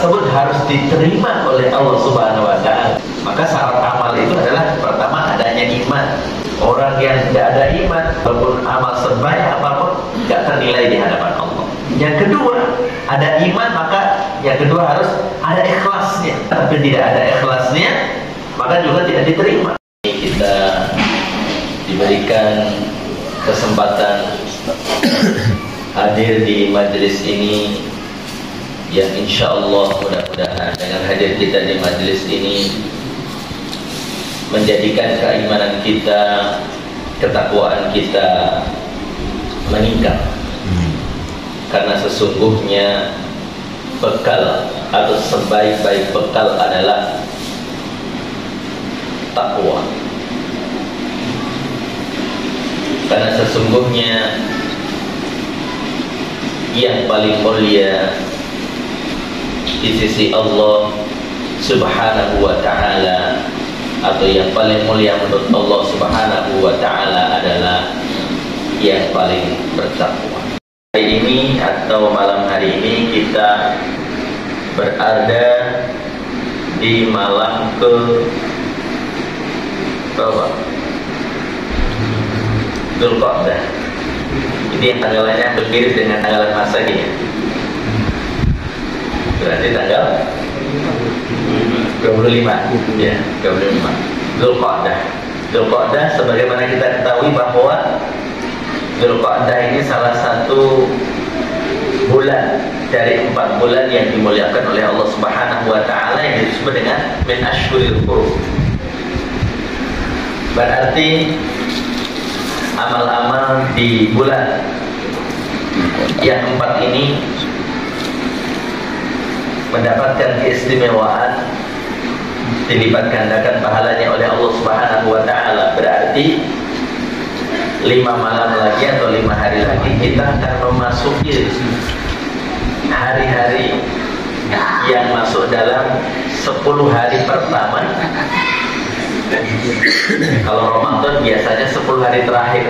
tersebut harus diterima oleh Allah Subhanahu wa Ta'ala. Maka syarat amal itu adalah pertama adanya iman. Orang yang tidak ada iman, walaupun amal sebaik apapun, tidak ternilai di hadapan Allah. Yang kedua, ada iman, maka yang kedua harus ada ikhlasnya. Tapi tidak ada ikhlasnya, maka juga tidak diterima. Kita diberikan kesempatan hadir di majelis ini, yang insya Allah mudah-mudahan dengan hadir kita di majelis ini menjadikan keimanan kita, ketakwaan kita meningkat. Karena sesungguhnya bekal atau sebaik-baik bekal adalah takwa. Karena sesungguhnya yang paling mulia di sisi Allah Subhanahu wa Ta'ala, atau yang paling mulia menurut Allah Subhanahu wa Ta'ala adalah yang paling bertakwa. Hari ini atau malam hari ini kita berada di malam ke berapa? Dzulqa'dah. Ini yang tanggalannya hampir mirip dengan tanggalan Masehi. Berarti tanggal 25, ya, 25 Dzulqa'dah. Dzulqa'dah sebagaimana kita ketahui bahwa Dzulqa'dah ini salah satu bulan dari 4 bulan yang dimuliakan oleh Allah Subhanahu wa Ta'ala, yang disebut dengan min ashhuril hurum. Berarti amal-amal di bulan yang 4 ini mendapatkan keistimewaan, dilipat gandakan pahalanya oleh Allah Subhanahu wa Ta'ala. Berarti 5 malam lagi atau 5 hari lagi kita akan memasuki hari-hari yang masuk dalam 10 hari pertama. Kalau Ramadan biasanya 10 hari terakhir,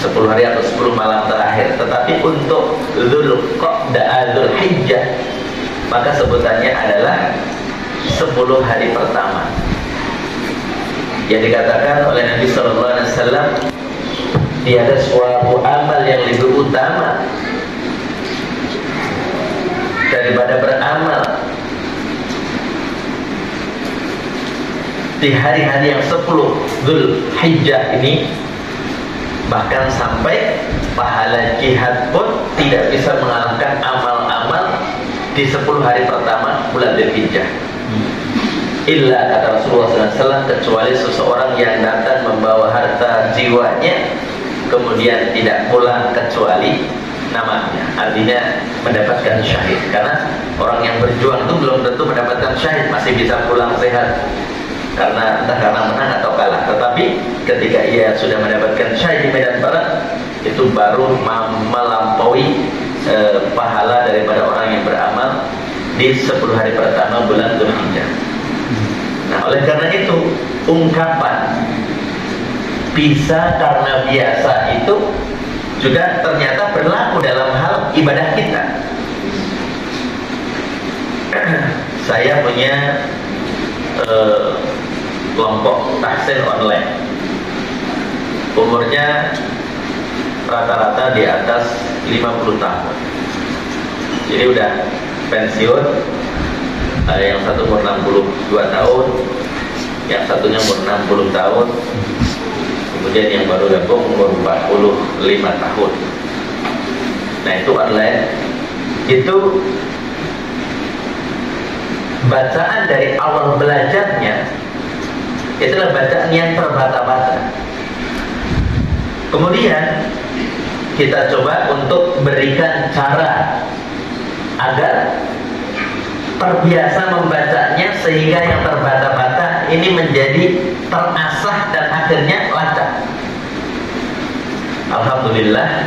10 hari atau 10 malam terakhir. Tetapi untuk Dzulqa'dah, Dzulhijjah, maka sebutannya adalah 10 hari pertama. Yang dikatakan oleh Nabi Sallallahu Alaihi Wasallam, tiada suatu amal yang lebih utama daripada beramal di hari-hari yang 10 Dzulhijjah ini. Bahkan sampai pahala jihad pun tidak bisa mengalahkan amal-amal di 10 hari pertama bulan Dzulhijjah. Illa, kata Rasulullah SAW, kecuali seseorang yang datang membawa harta jiwanya kemudian tidak pulang kecuali namanya, artinya mendapatkan syahid. Karena orang yang berjuang itu belum tentu mendapatkan syahid, masih bisa pulang sehat karena entah karena menang atau kalah. Tetapi ketika ia sudah mendapatkan syahid di medan perang, itu baru melampaui pahala daripada orang yang beramal di 10 hari pertama bulan Dzulhijjah. Nah, oleh karena itu ungkapan bisa karena biasa itu juga ternyata berlaku dalam hal ibadah kita. Saya punya kelompok tahsin online, umurnya rata-rata di atas 50 tahun. Jadi udah pensiun. Yang satu umur 62 tahun, yang satunya umur 60 tahun, kemudian yang baru gabung umur 45 tahun. Nah, itu online. Itu bacaan dari awal belajarnya itulah bacaan yang terbata-bata. Kemudian kita coba untuk berikan cara agar terbiasa membacanya, sehingga yang terbata-bata ini menjadi terasah dan akhirnya lancar. Alhamdulillah,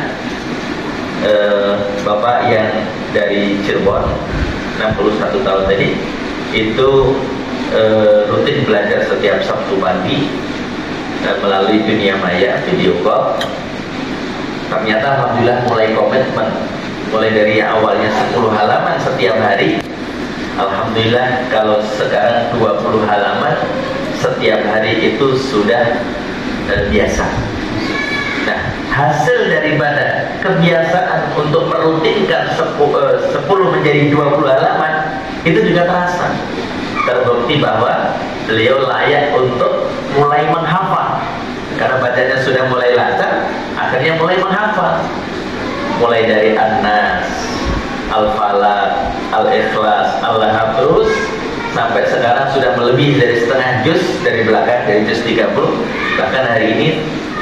Bapak yang dari Cirebon 61 tahun tadi itu rutin belajar setiap Sabtu pagi melalui dunia maya video call. Ternyata alhamdulillah mulai komitmen mulai dari awalnya 10 halaman setiap hari. Alhamdulillah kalau sekarang 20 halaman setiap hari itu sudah biasa. Nah, hasil daripada kebiasaan untuk merutinkan 10 menjadi 20 halaman itu juga terasa. Terbukti bahwa beliau layak untuk mulai menghafal. Karena bacanya sudah mulai lancar, akhirnya mulai menghafal. Mulai dari An-Nas, Al-Falaq, Al-Ikhlas, Al-Lahab, terus sampai sekarang sudah melebihi dari setengah juz dari belakang, dari juz 30. Bahkan hari ini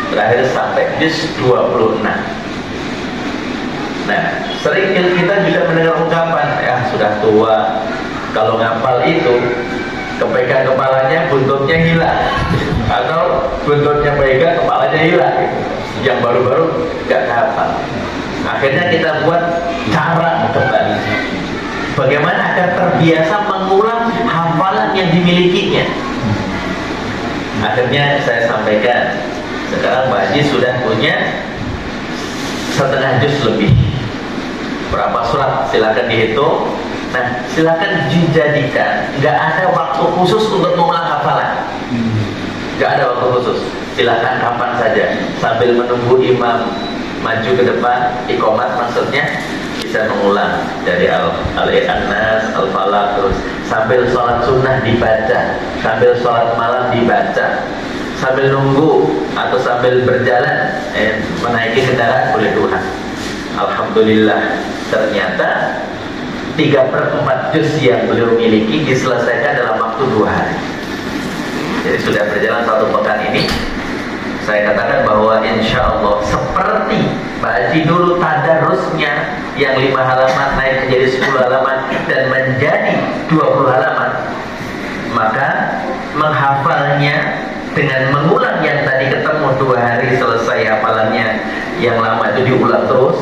berakhir sampai juz 26. Nah, sering kita juga mendengar ungkapan, ya sudah tua, kalau ngapal itu kepegang kepalanya, buntutnya hilang, atau buntutnya pegang, kepalanya hilang. Yang baru-baru gak hafal. Akhirnya kita buat cara kembali, bagaimana agar terbiasa mengulang hafalan yang dimilikinya. Akhirnya saya sampaikan, sekarang Pak Haji sudah punya setengah juz lebih. Berapa surat? Silakan dihitung. Nah, silakan dijadikan, nggak ada waktu khusus untuk mengulang hafalan. Nggak ada waktu khusus. Silakan kapan saja, sambil menunggu imam maju ke depan, iqomat maksudnya, bisa mengulang dari Al-Nas, Al-Falaq, terus sambil sholat sunnah dibaca, sambil sholat malam dibaca, sambil nunggu atau sambil berjalan, menaiki kendaraan boleh Tuhan. Alhamdulillah, ternyata 3/4 juz yang beliau miliki diselesaikan dalam waktu 2 hari. Jadi sudah berjalan 1 pekan ini, saya katakan bahwa insya Allah seperti Pak Haji dulu tadarusnya yang 5 halaman naik menjadi 10 halaman dan menjadi 20 halaman, maka menghafalnya dengan mengulang yang tadi ketemu 2 hari selesai hafalannya, yang lama itu diulang terus.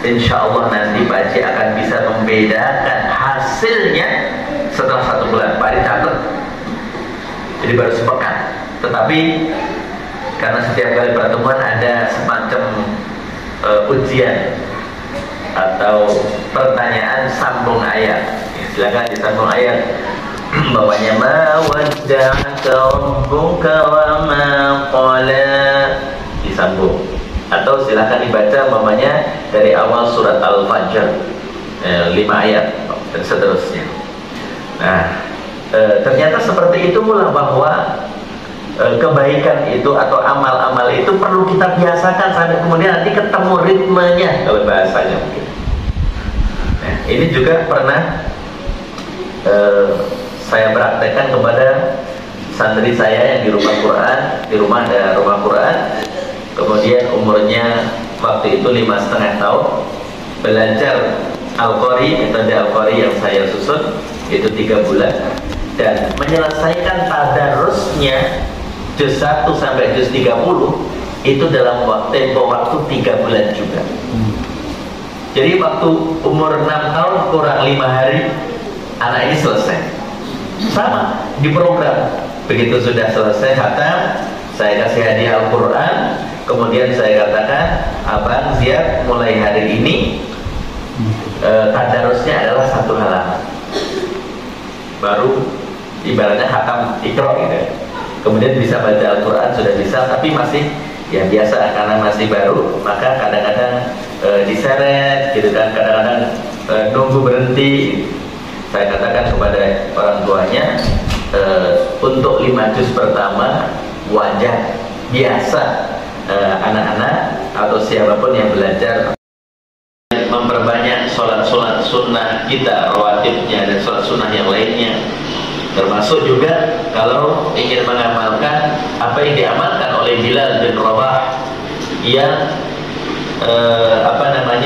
Insya Allah nanti Pak Haji akan bisa membedakan hasilnya setelah 1 bulan. Pak Haji catat, jadi baru sepekan. Tetapi karena setiap kali pertemuan ada semacam ujian atau pertanyaan sambung ayat. Silakan disambung ayat. Bawahnya ma wadda'aka rabbuka wa ma qala, disambung. Atau silakan dibaca umpamanya dari awal surat Al-Fajr 5 ayat dan seterusnya. Nah, ternyata seperti itu pula bahwa kebaikan itu atau amal-amal itu perlu kita biasakan sampai kemudian nanti ketemu ritmenya, kalau bahasanya mungkin. Nah, ini juga pernah saya praktekkan kepada santri saya yang di rumah Quran, di rumah ada rumah Quran. Kemudian umurnya waktu itu 5,5 tahun, belajar Al-Qari, metode Al-Qari yang saya susun itu 3 bulan, dan menyelesaikan tadarusnya juz 1 sampai juz 30 itu dalam tempo waktu 3 bulan juga. Jadi waktu umur 6 tahun kurang 5 hari anak ini selesai. Sama di program. Begitu sudah selesai khatam, saya kasih hadiah Al-Quran. Kemudian saya katakan, Abang siap mulai hari ini tadarusnya adalah 1 halaman. Baru ibaratnya khatam Iqra gitu ya. Kemudian bisa baca Al-Quran sudah bisa, tapi masih ya biasa karena masih baru, maka kadang-kadang diseret gitu kan, kadang-kadang nunggu berhenti. Saya katakan kepada orang tuanya, untuk 5 juz pertama wajar biasa anak-anak atau siapapun yang belajar memperbanyak sholat-sholat sunnah kita, rawatibnya dan sholat sunnah yang lainnya. Termasuk juga kalau ingin mengamalkan apa yang diamalkan oleh Bilal bin Rabah yang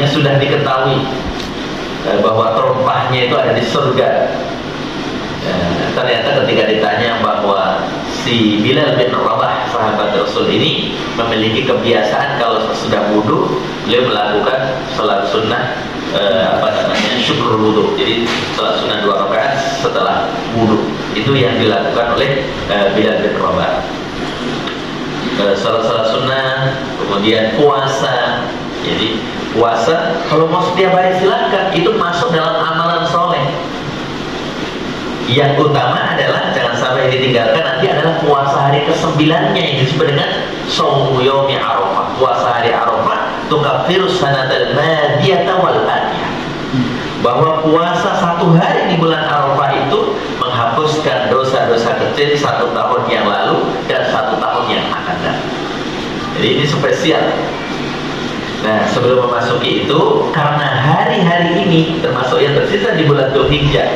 sudah diketahui bahwa terompahnya itu ada di surga. Ternyata ketika ditanya bahwa si Bilal bin Rabah sahabat Rasul ini memiliki kebiasaan kalau sudah wudhu beliau melakukan sholat sunnah syukur wudhu. Jadi sholat sunnah 2 rakaat setelah wudhu itu yang dilakukan oleh Bilal bin Rabah. Sholat sunnah, kemudian puasa Jadi puasa kalau mau setiap hari silakan, itu masuk dalam amalan soleh. Yang utama adalah jangan sampai ditinggalkan nanti adalah puasa hari ke-9-nya yang disebut dengan Shaumu Yaumi Arafah. Puasa hari Arafah tukaffirus sanatal madiyata wal atiyah. Bahwa puasa 1 hari di bulan Arafah itu menghapuskan dosa-dosa kecil 1 tahun yang lalu dan 1 tahun yang akan datang. Jadi ini spesial. Nah, sebelum memasuki itu, karena hari-hari ini termasuk yang tersisa di bulan Dzulhijjah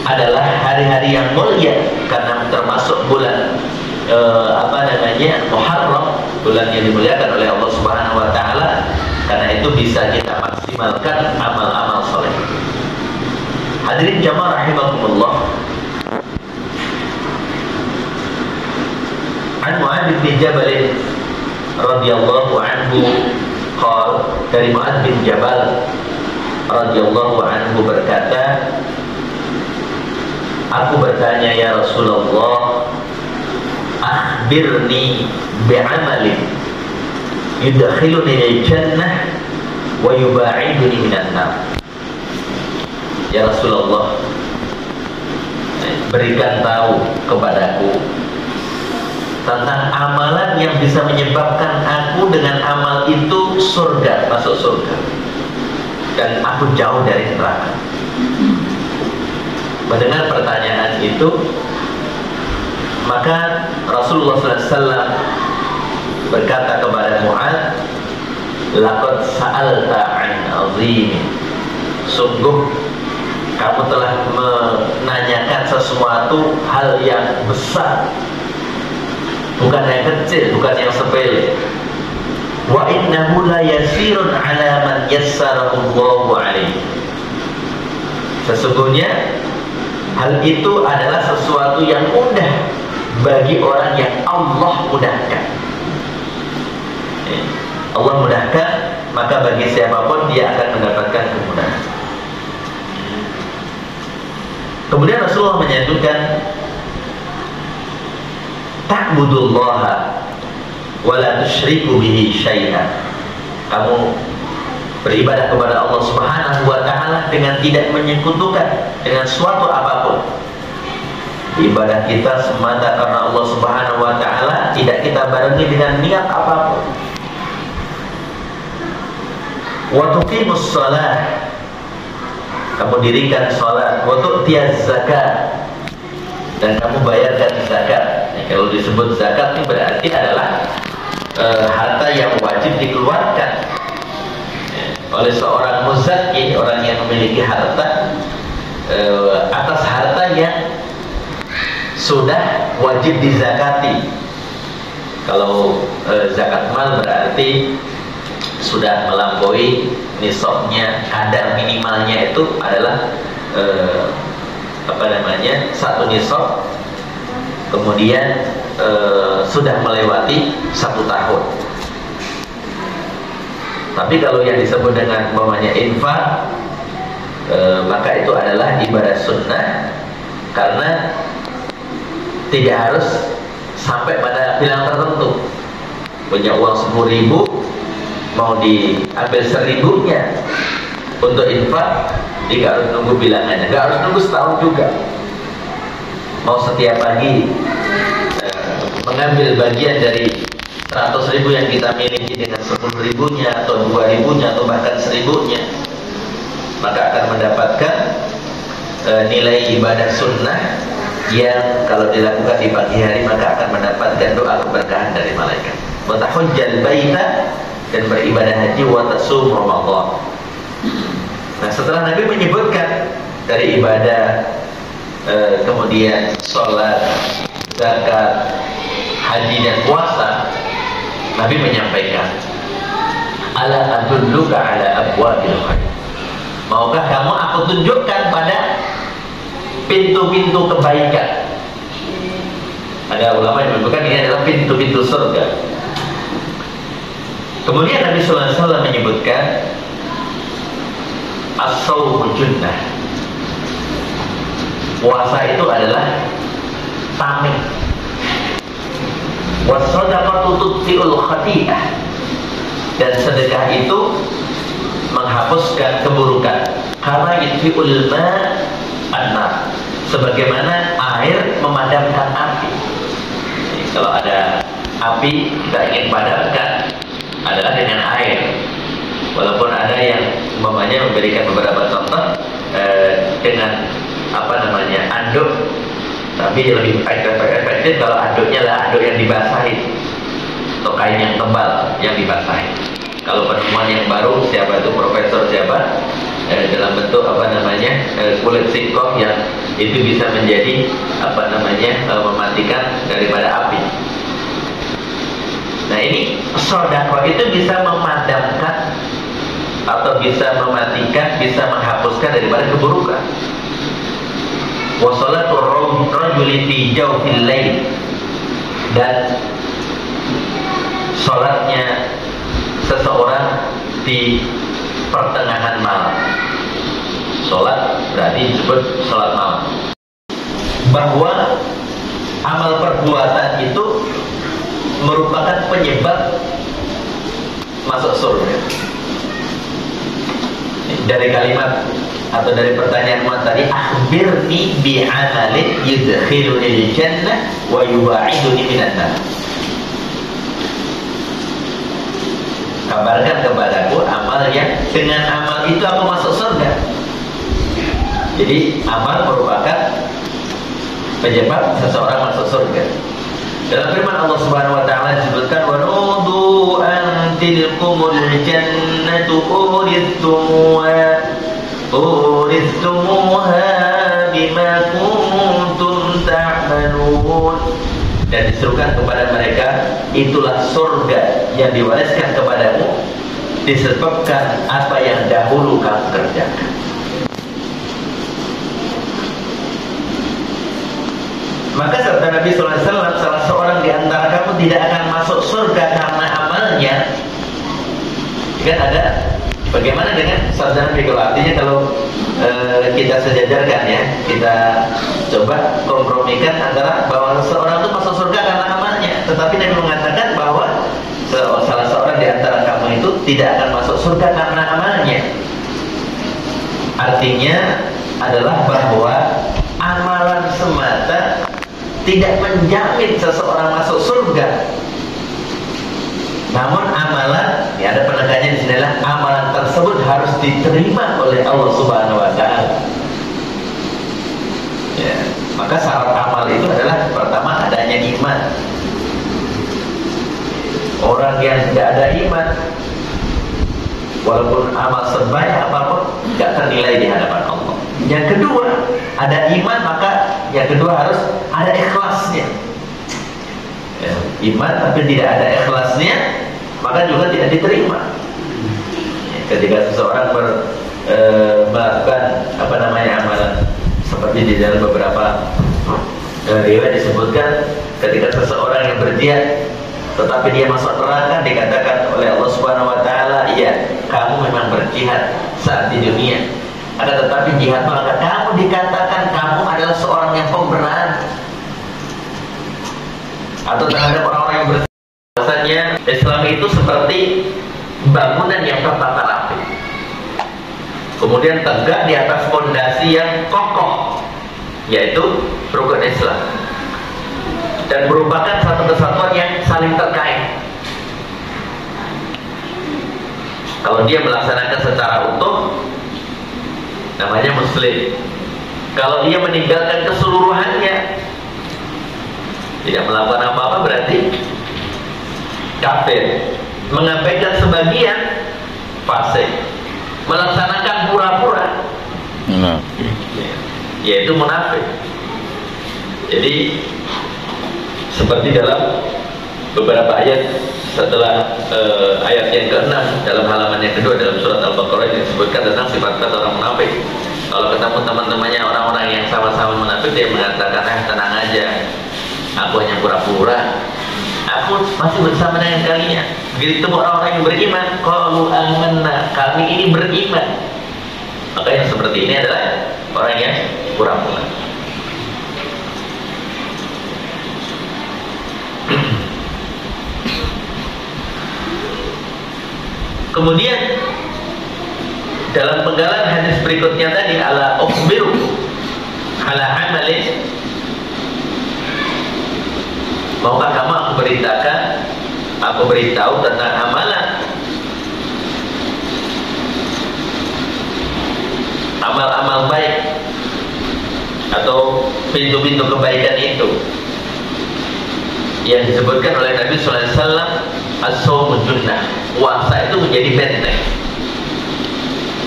adalah hari-hari yang mulia, karena termasuk bulan Muharram, bulan yang dimuliakan oleh Allah Subhanahu wa taala. Karena itu bisa kita maksimalkan amal-amal soleh. Hadirin jamaah rahimakumullah. An Mu'adz bin Jabal radhiyallahu anhu qala, dari Mu'adz bin Jabal radhiyallahu anhu berkata, aku bertanya, ya Rasulullah, akhbirni bi'amalin yudkhiluni al-jannah wa yuba'iduni minan nar. Ya Rasulullah, berikan tahu kepadaku tentang amalan yang bisa menyebabkan aku dengan amal itu surga, masuk surga, dan aku jauh dari neraka. Mendengar pertanyaan itu, maka Rasulullah SAW berkata kepada Mu'adz, laqad sa'alta 'an 'azim, sungguh kamu telah menanyakan sesuatu hal yang besar, bukan yang kecil, bukan yang sepele. Wa innahu la yasirun 'ala man yassarahu Allahu 'alaihi. Sesungguhnya hal itu adalah sesuatu yang mudah bagi orang yang Allah mudahkan. Allah mudahkan, maka bagi siapapun dia akan mendapatkan kemudahan. Kemudian Rasulullah menyebutkan, ta'budullaha wa la tusyriku bihi syai'an. Kamu beribadah kepada Allah Subhanahu wa taala dengan tidak menyekutukan dengan suatu apapun. Ibadah kita semata karena Allah Subhanahu wa taala, tidak kita barengi dengan niat apapun. Wa tuqimus shalah, kamu dirikan salat. Wa tu'tiyaz zakat, dan kamu bayarkan zakat. Kalau disebut zakat ini berarti adalah harta yang wajib dikeluarkan oleh seorang muzakki, orang yang memiliki harta, atas harta yang sudah wajib dizakati. Kalau zakat mal berarti sudah melampaui nisabnya, kadar minimalnya itu adalah 1 nisab, kemudian sudah melewati 1 tahun. Tapi kalau yang disebut dengan umpamanya infak, maka itu adalah ibadah sunnah, karena tidak harus sampai pada bilang tertentu. Punya uang 10.000, mau diambil 1.000-nya untuk infak, tidak harus nunggu bilangannya, nggak harus nunggu setahun juga. Mau setiap pagi mengambil bagian dari 100.000 yang kita miliki dengan 10.000-nya atau 2.000-nya atau bahkan 1.000-nya, maka akan mendapatkan nilai ibadah sunnah yang kalau dilakukan di pagi hari maka akan mendapatkan doa keberkahan dari malaikat. Wa tahujjal baita, dan beribadah haji, wa tasum Ramadan. Nah, setelah Nabi menyebutkan dari ibadah, kemudian sholat, zakat, haji dan puasa, Nabi menyampaikan, ala adulluka ala abwabil khair. Maukah kamu aku tunjukkan pada pintu-pintu kebaikan? Ada ulama yang menyebutkan ini adalah pintu-pintu surga. Kemudian Nabi sallallahu alaihi wasallam menyebutkan, as-shaumu junnah. Puasa itu adalah tameng. Was-shadaqatu tudfi'ul khati'ah. dan sedekah itu menghapuskan keburukan. Karena yutfi'ul ma'an, sebagaimana air memadamkan api. Kalau ada api kita ingin padamkan adalah dengan air. Walaupun ada yang umpamanya memberikan beberapa contoh dengan anduk, tapi lebih efektif kalau anduknya adalah anduk yang dibasahi atau kain yang tebal yang dibasahi. Kalau penemuan yang baru siapa itu profesor siapa dalam bentuk kulit singkong yang itu bisa menjadi mematikan daripada api. Nah ini sedekah itu bisa memadamkan atau bisa mematikan, bisa menghapuskan daripada keburukan. Wa shalatul rajuli fi jawfil lail, dan salatnya seseorang di pertengahan malam. Salat berarti disebut salat malam. Bahwa amal perbuatan itu merupakan penyebab masuk surga. Dari kalimat atau dari pertanyaan tadi, akhbirni bi'amalin yudkhiluni al-jannah wa yubaiduni minan nar. Kabarkan kepadaku amal yang dengan amal itu aku masuk surga. Jadi amal merupakan penyebab seseorang masuk surga. Dalam firman Allah Subhanahu wa taala disebutkan, wa nudu an tilkumul jannatu urithumuha bima kuntum ta'malun. Dan diserukan kepada mereka, itulah surga yang diwariskan kepadamu disebabkan apa yang dahulu kamu kerjakan. Maka sabda Nabi SAW, salah seorang di antara kamu tidak akan masuk surga karena amalnya. Kan ada, bagaimana dengan sabda Nabi? Kalau artinya kalau kita sejajarkan ya, kita coba kompromikan antara bahwa seorang itu masuk surga karena amalnya, tetapi Nabi mengatakan bahwa salah seorang di antara kamu itu tidak akan masuk surga karena amalnya. Artinya adalah bahwa amalan semata tidak menjamin seseorang masuk surga. Namun amalan, ya ada penekannya di sini, amalan tersebut harus diterima oleh Allah Subhanahu wa taala. Ya, maka syarat amal itu adalah pertama adanya iman. Orang yang tidak ada iman, walaupun amal sebanyak apapun, tidak ternilai di hadapan Allah. Yang kedua, ada iman, maka yang kedua harus ada ikhlasnya. Ya, iman tapi tidak ada ikhlasnya, maka juga tidak diterima. Ya, ketika seseorang melakukan amalan, seperti di dalam beberapa riwayat disebutkan, ketika seseorang yang berjihad tetapi dia masuk neraka, dikatakan oleh Allah Subhanahu wa taala, iya, kamu memang berjihad saat di dunia, akan tetapi jihad maka kamu dikatakan kamu adalah seorang yang pemberani. Atau terhadap orang-orang yang bahwasanya Islam itu seperti bangunan yang tertata rapi, kemudian tegak di atas fondasi yang kokoh, yaitu rukun Islam, dan merupakan satu kesatuan yang saling terkait. Kalau dia melaksanakan secara utuh, namanya muslim. Kalau dia meninggalkan keseluruhannya, tidak melakukan apa-apa, berarti kafir. Mengabaikan sebagian, fasik. Melaksanakan pura-pura, yaitu munafik. Jadi seperti dalam beberapa ayat setelah ayat yang ke-6 dalam halaman yang kedua dalam surat Al-Baqarah disebutkan tentang sifat-sifat orang munafik. Kalau ketemu teman-temannya orang-orang yang sama-sama munafik, dia mengatakan, tenang aja, aku hanya pura-pura, aku masih bersama dengan kalian. Begitu orang-orang yang beriman, qalu amanna, kami ini beriman. Maka yang seperti ini adalah orang yang pura-pura. Kemudian dalam penggalan hadis berikutnya tadi, ala ukhbiru ala amalin, maukah kamu aku beritahu tentang amalan, amal-amal baik atau pintu-pintu kebaikan itu yang disebutkan oleh Nabi sallallahu alaihi wasallam, as-shaumu junnah, puasa itu menjadi benteng.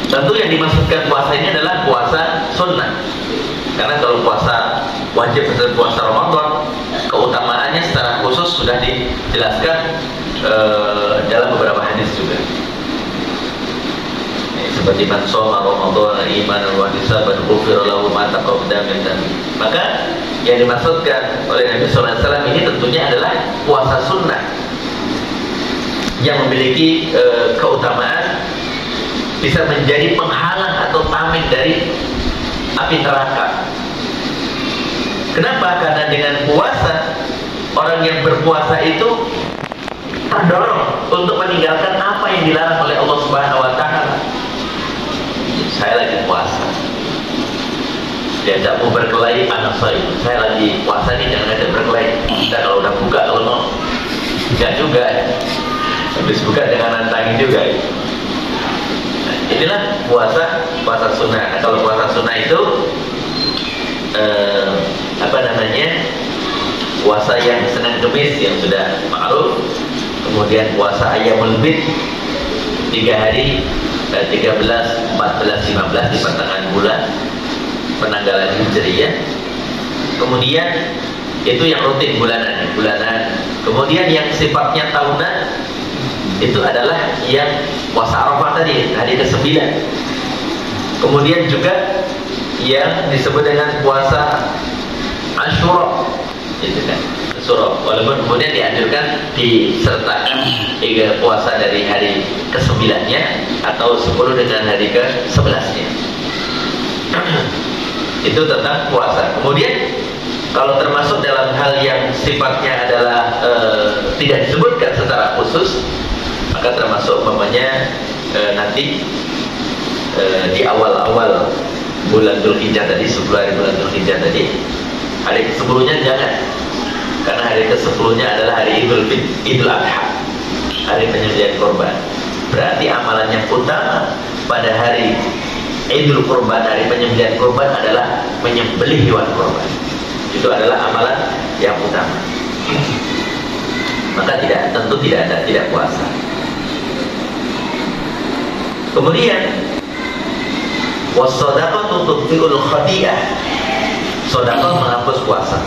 Tentu yang dimaksudkan puasa ini adalah puasa sunnah, karena kalau puasa wajib seperti puasa Ramadan, keutamaannya secara khusus sudah dijelaskan dalam beberapa hadis juga. Seperti man shoma Ramadan imanan wa ihtisaban ghufira lahu ma taqaddama min dhanbi. Maka yang dimaksudkan oleh Nabi sallallahu alaihi wasallam ini tentunya adalah puasa sunnah yang memiliki keutamaan, bisa menjadi penghalang atau tameng dari api neraka. Kenapa? Karena dengan puasa, orang yang berpuasa itu terdorong untuk meninggalkan apa yang dilarang oleh Allah Subhanahu wa taala. Saya lagi puasa, diajak mau berkelahi, anak saya lagi puasa nih, jangan ada berkelahi. Dan kalau udah buka, kalau mau enggak juga, habis buka jangan nantangin juga. Nah, inilah puasa sunnah. Nah, kalau puasa sunnah itu puasa yang Senin Kemis yang sudah ma'ruf, kemudian puasa Ayyamul Bid 3 hari, 13, 14, 15 di pertengahan bulan penanggalan Hijriyah. Kemudian itu yang rutin bulanan. Kemudian yang sifatnya tahunan itu adalah yang puasa Arafah tadi, hari ke-9. Kemudian juga yang disebut dengan puasa Asyura, gitu kan, Asyura. Walaupun kemudian dianjurkan disertakan puasa dari hari ke-9-nya atau 10 dengan hari ke-11-nya. Itu tentang puasa. Kemudian kalau termasuk dalam hal yang sifatnya adalah tidak disebutkan secara khusus, maka termasuk umpamanya nanti di awal-awal bulan Dzulhijjah tadi, 10 hari bulan Dzulhijjah tadi, hari ke-10-nya jangan, karena hari ke-10-nya adalah hari Idul Adha, hari penyembelihan korban. Berarti amalan yang utama pada hari Idul Kurban, hari penyembelihan korban, adalah menyembelih hewan korban. Itu adalah amalan yang utama. Maka tentu tidak puasa. Kemudian was-shadaqatu tudfi'ul khati'ah. Sedekah menghapus puasa.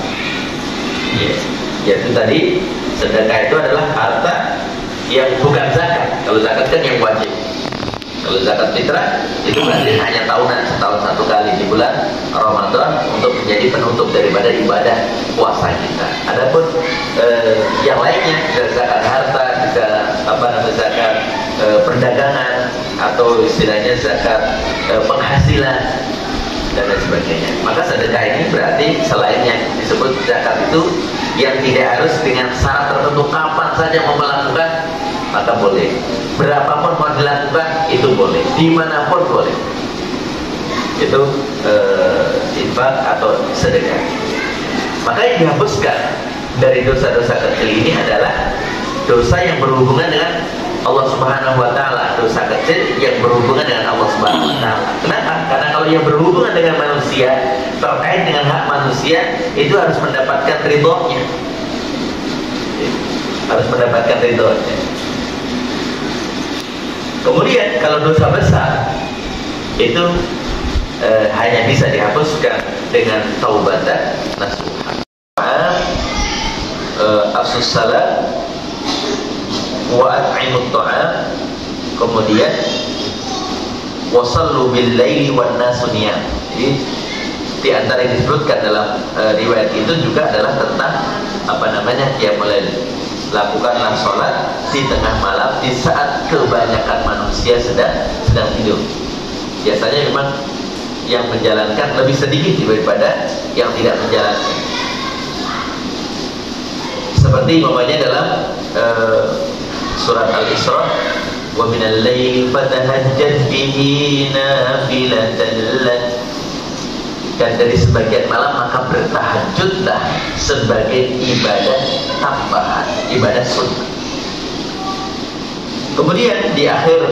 Yaitu tadi sedekah itu adalah harta yang bukan zakat. Kalau zakat kan yang wajib. Kalau zakat fitrah itu berarti hanya tahunan, setahun satu kali di bulan Ramadan untuk menjadi penutup daripada ibadah puasa kita. Adapun yang lainnya, zakat harta, zakat perdagangan, atau istilahnya zakat penghasilan dan lain sebagainya. Maka sedekah ini berarti selain yang disebut zakat itu yang tidak harus dengan syarat tertentu, kapan saja mau melakukan maka boleh, berapapun mau dilakukan itu boleh, dimanapun boleh. Itu infak atau sedekah. Maka yang dihapuskan dari dosa-dosa kecil ini adalah dosa yang berhubungan dengan Allah Subhanahu wa taala, dosa kecil yang berhubungan dengan Allah Subhanahu wa taala. Kenapa? Karena kalau yang berhubungan dengan manusia, terkait dengan hak manusia, itu harus mendapatkan ridhonya. Harus mendapatkan ridhonya. Kemudian kalau dosa besar itu hanya bisa dihapuskan dengan taubatan nasuha. Afsus salam wa at'imut ta'am, kemudian wasallu bil laili wan nasu niyam. Jadi di antara yang disebutkan dalam riwayat itu juga adalah tentang qiyamul lail. Lakukanlah sholat di tengah malam di saat kebanyakan manusia sedang tidur. Biasanya memang yang menjalankan lebih sedikit daripada yang tidak menjalankan. Seperti umpamanya dalam surat Al-Isra wa minal laili fatahajjad bihi nafilatan lak, dan dari sebagian malam maka bertahajudlah sebagai ibadah tambahan, ibadah sunnah. Kemudian di akhir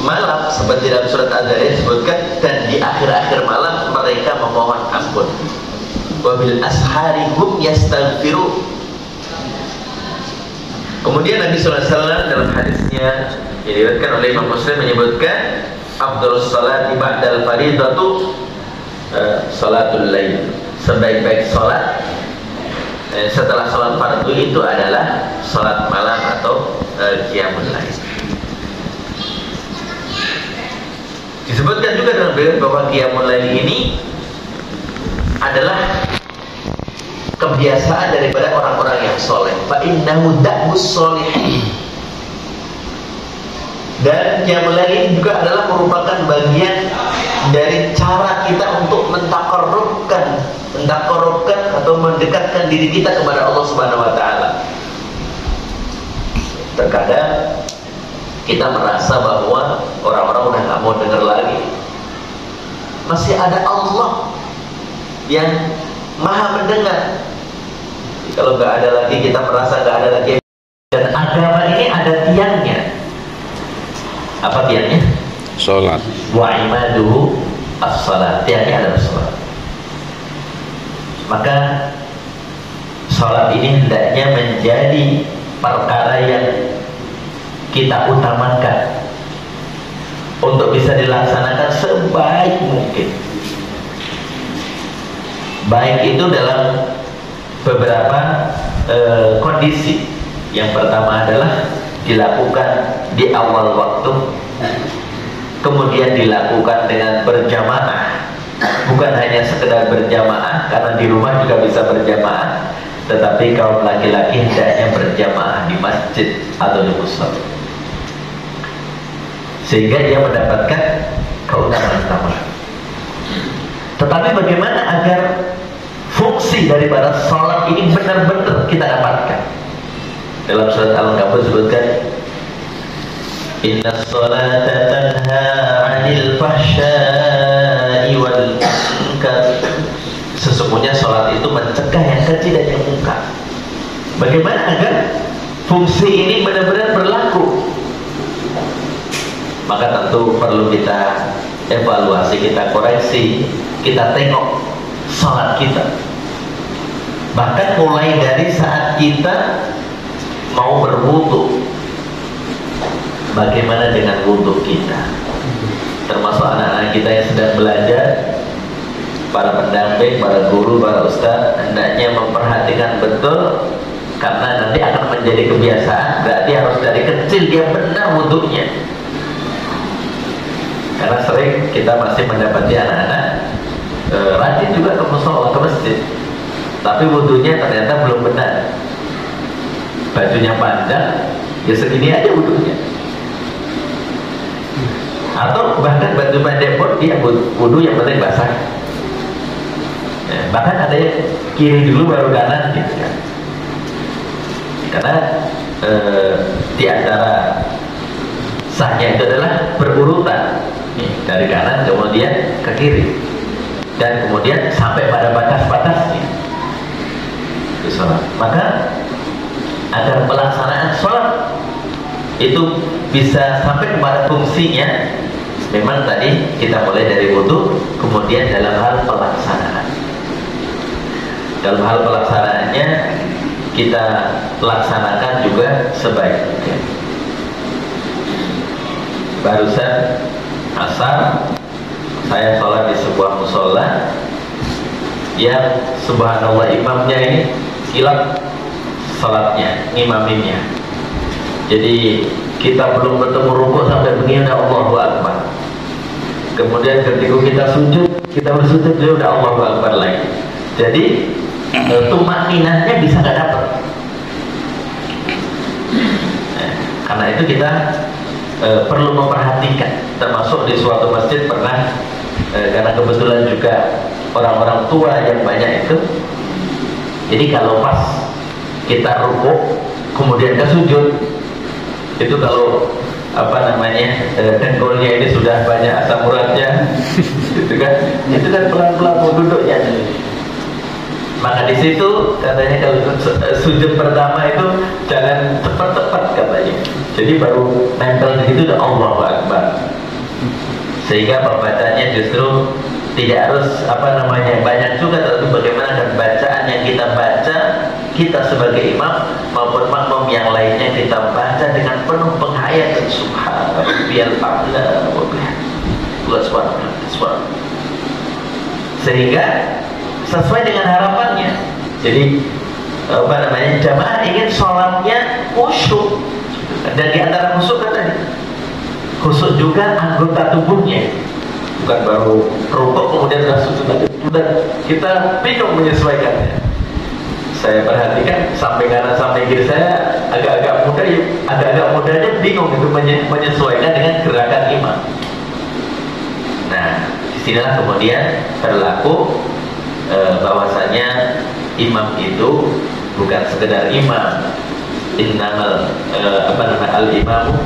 malam seperti dalam surat Az-Zariyat disebutkan, dan di akhir-akhir malam mereka memohon ampun. Wa bil ashari hum yastaghfirun. Kemudian Nabi SAW dalam hadisnya yang diriwayatkan oleh Imam Muslim menyebutkan, afdhalus salati ba'dal faridatu salatul lail. Sebaik-baik salat setelah salat fardu itu adalah salat malam atau qiyamul lail. Disebutkan juga dalam beliau bahwa qiyamul lail ini adalah kebiasaan daripada orang-orang yang soleh. Fa innahu da'bus sholihin. Dan qiyamul lail ini juga adalah merupakan bagian dari cara kita untuk mentakarrubkan atau mendekatkan diri kita kepada Allah Subhanahu wa taala. Terkadang kita merasa bahwa orang-orang udah nggak mau dengar lagi. Masih ada Allah yang maha mendengar. Kalau nggak ada lagi, kita merasa nggak ada lagi. Dan agama ini ada tiangnya. Apa tiangnya? Sholat. Wa imaduhu as-salat. Tiangnya adalah sholat. Maka sholat ini hendaknya menjadi perkara yang kita utamakan untuk bisa dilaksanakan sebaik mungkin. Baik itu dalam beberapa kondisi. Yang pertama adalah dilakukan di awal waktu, kemudian dilakukan dengan berjamaah, bukan hanya sekedar berjamaah, karena di rumah juga bisa berjamaah, tetapi kaum laki-laki hendaknya berjamaah di masjid atau di musala, sehingga dia mendapatkan keutamaan tambahan. Tetapi bagaimana agar fungsi daripada sholat ini benar-benar kita dapatkan? Dalam surat Al-Ankabut disebutkan, inna sholata tanha 'anil fahsya'i wal munkar. Sesungguhnya sholat itu mencegah yang keji dan yang munkar. Bagaimana agar fungsi ini benar-benar berlaku? Maka tentu perlu kita evaluasi, kita koreksi, kita tengok sholat kita. Bahkan mulai dari saat kita mau berwudu, bagaimana dengan wudu kita? Termasuk anak-anak kita yang sedang belajar, para pendamping, para guru, para ustaz, hendaknya memperhatikan betul, karena nanti akan menjadi kebiasaan. Berarti harus dari kecil dia benar wudunya. Karena sering kita masih mendapati anak-anak rajin juga ke mushola, ke masjid, tapi wudunya ternyata belum benar. Bajunya panjang, ya segini aja wudunya. Atau bahkan baju pendek pun dia wudu yang penting basah. Bahkan ada yang kiri dulu baru kanan gitu kan. Karena di antara sahnya itu adalah berurutan. Dari kanan kemudian ke kiri, dan kemudian sampai pada batas-batasnya itu sholat. Maka agar pelaksanaan sholat itu bisa sampai kepada fungsinya, memang tadi kita mulai dari wudu, kemudian dalam hal pelaksanaan. Dalam hal pelaksanaannya kita laksanakan juga sebaiknya. Barusan asar saya sholat di sebuah musola yang subhanallah imamnya ini kilap sholatnya, ngimaminya. Jadi kita belum bertemu rukuk sampai begini udah Allahu Akbar. Kemudian ketika kita sujud, kita bersujud dia udah Allahu Akbar lagi. Jadi tumakninahnya bisa nggak dapat. Karena itu kita perlu memperhatikan. Termasuk di suatu masjid pernah karena kebetulan juga orang-orang tua yang banyak itu, jadi kalau pas kita rukuk kemudian ke sujud, Itu kalau apa namanya dengkulnya ini sudah banyak asam uratnya, itu kan pelan-pelan mau duduknya. Maka di situ katanya kalau sujud pertama itu jangan cepat-cepat katanya. Jadi baru nempel di situ udah Allahu Akbar. Sehingga pembacanya justru tidak harus apa namanya banyak juga, tapi bagaimana dan bacaan yang kita baca, kita sebagai imam maupun makmum yang lainnya kita baca dengan penuh penghayatan. Subhanallah wa bihamdihi. Sehingga sesuai dengan harapannya. Jadi apa namanya, jamaah ingin sholatnya khusyuk, dan di antara khusyuk kan tadi khusyuk juga anggota tubuhnya, bukan baru rukuk kemudian sudah sujud lagi. Dan kita bingung menyesuaikannya. Saya perhatikan sampai kanan sampai kiri saya agak-agak mudanya bingung itu menyesuaikan dengan gerakan imam. Nah, disinilah kemudian berlaku bahwasanya imam itu bukan sekedar imam. Innamal al-imamu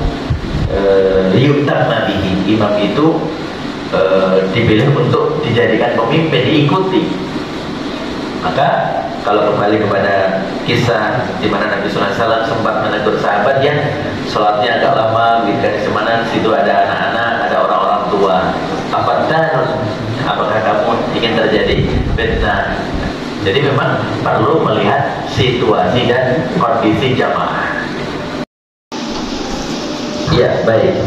liyutamma bihi. Imam itu dipilih untuk dijadikan pemimpin, diikuti. Maka kalau kembali kepada kisah di mana Nabi SAW sempat menegur sahabat yang sholatnya agak lama, di mana situ ada anak-anak, ada orang-orang tua. Apakah kamu ingin terjadi fitnah? Jadi memang perlu melihat situasi dan kondisi jamaah. Ya, baik.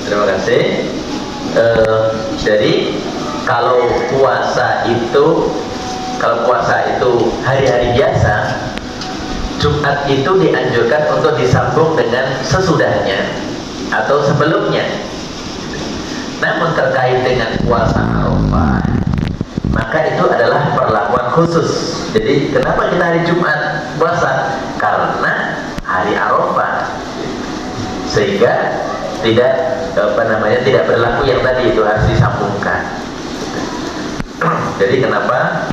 Terima kasih. Jadi kalau puasa itu hari-hari biasa, Jumat itu dianjurkan untuk disambung dengan sesudahnya atau sebelumnya. Namun terkait dengan puasa Arafah, maka itu adalah perlakuan khusus. Jadi kenapa kita hari Jumat puasa? Karena hari Arafah, sehingga tidak berlaku yang tadi itu, harus disambungkan. Jadi kenapa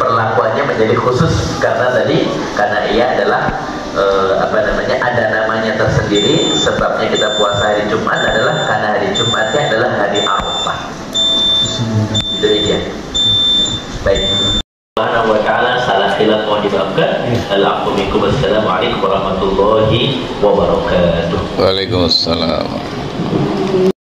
perlakuannya menjadi khusus? Karena ia adalah ada namanya tersendiri. Sebabnya kita puasa hari Jumat adalah karena hari Jumatnya adalah hari Arafah. Demikian. Baik. Subhanahu wa ta'ala, salah khilaf mohon dimaafkan. Assalamualaikum warahmatullahi wabarakatuh. Waalaikumsalam.